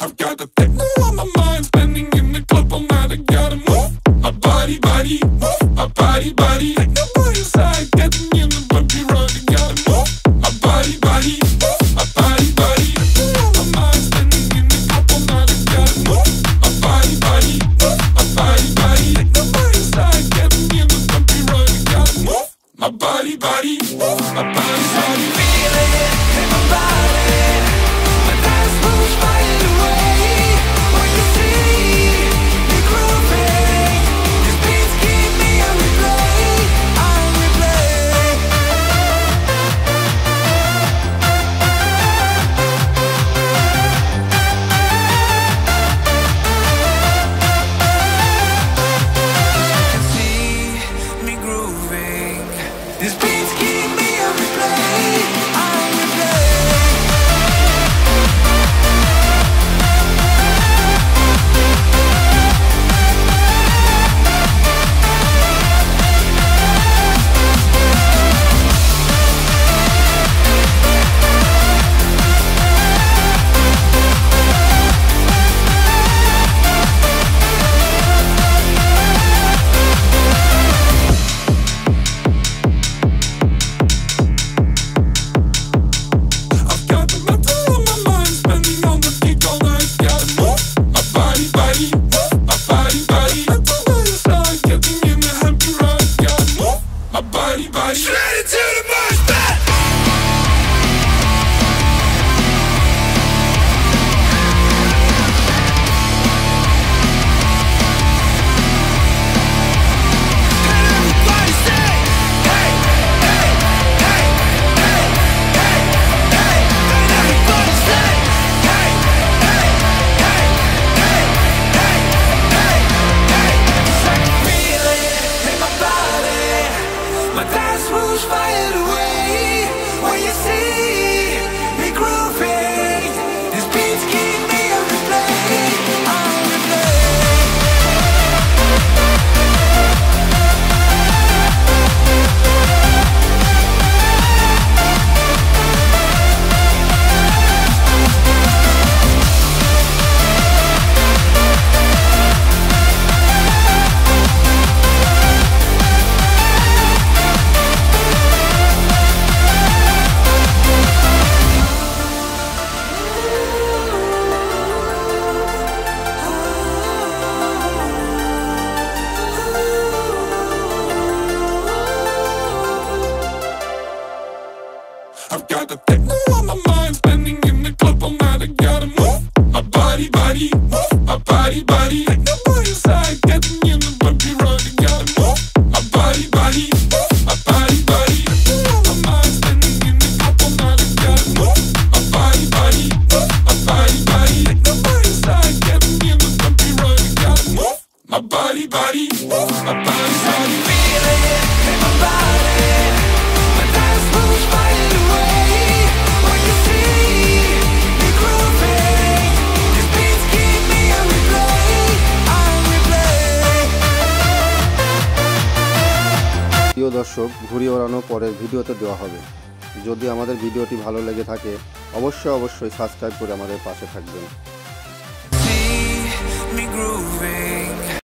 I've got the techno on my mind, spending in the club all night. I gotta move my body, move my body. Techno by your side, getting in the bumpy ride. I gotta move my body, move my body. Techno on my mind, spending in the club all night. I gotta move my body, move my body. Techno by your side, getting in the bumpy ride. I gotta move my body, move my body. Feel it in my body. My dance moves right away. When you see me grooving, these beats keep me on replay. On replay. You can see me grooving. These beats keep me on replay. On replay. I've got the metal on my mind, spending on the kick all night. Gotta move my body, move my body. Metal by your side, getting in the happy ride. Gotta move my body. Straight into the mosh pit. And everybody say, hey, hey, hey, hey, hey, hey. And everybody say, hey, hey, hey, hey, hey, hey, hey. 'Cause I can feel it in my body. My dance moves right away. When you see me grooving, these beats keep me on replay. On replay. I've got the techno on my mind, spending in the club all night. I gotta move my body, move my body. Techno by your side, getting in the bumpy ride. I gotta move my body, move my body. Techno on my mind, spending in the club all night. I gotta move my body, move my body. Techno by your side, getting in the bumpy ride. I gotta move my body, move my body. Feel it in my body. My dance moves right away. When you see me grooving, these beats keep me on replay. On replay. প্রিয় দর্শক, ঘুড়ি ওড়ানো পরের ভিডিওতে দেওয়া হবে। যদি আমাদের ভিডিওটি ভালো লেগে থাকে অবশ্যই সাবস্ক্রাইব করে আমাদের পাশে থাকবেন। See me grooving.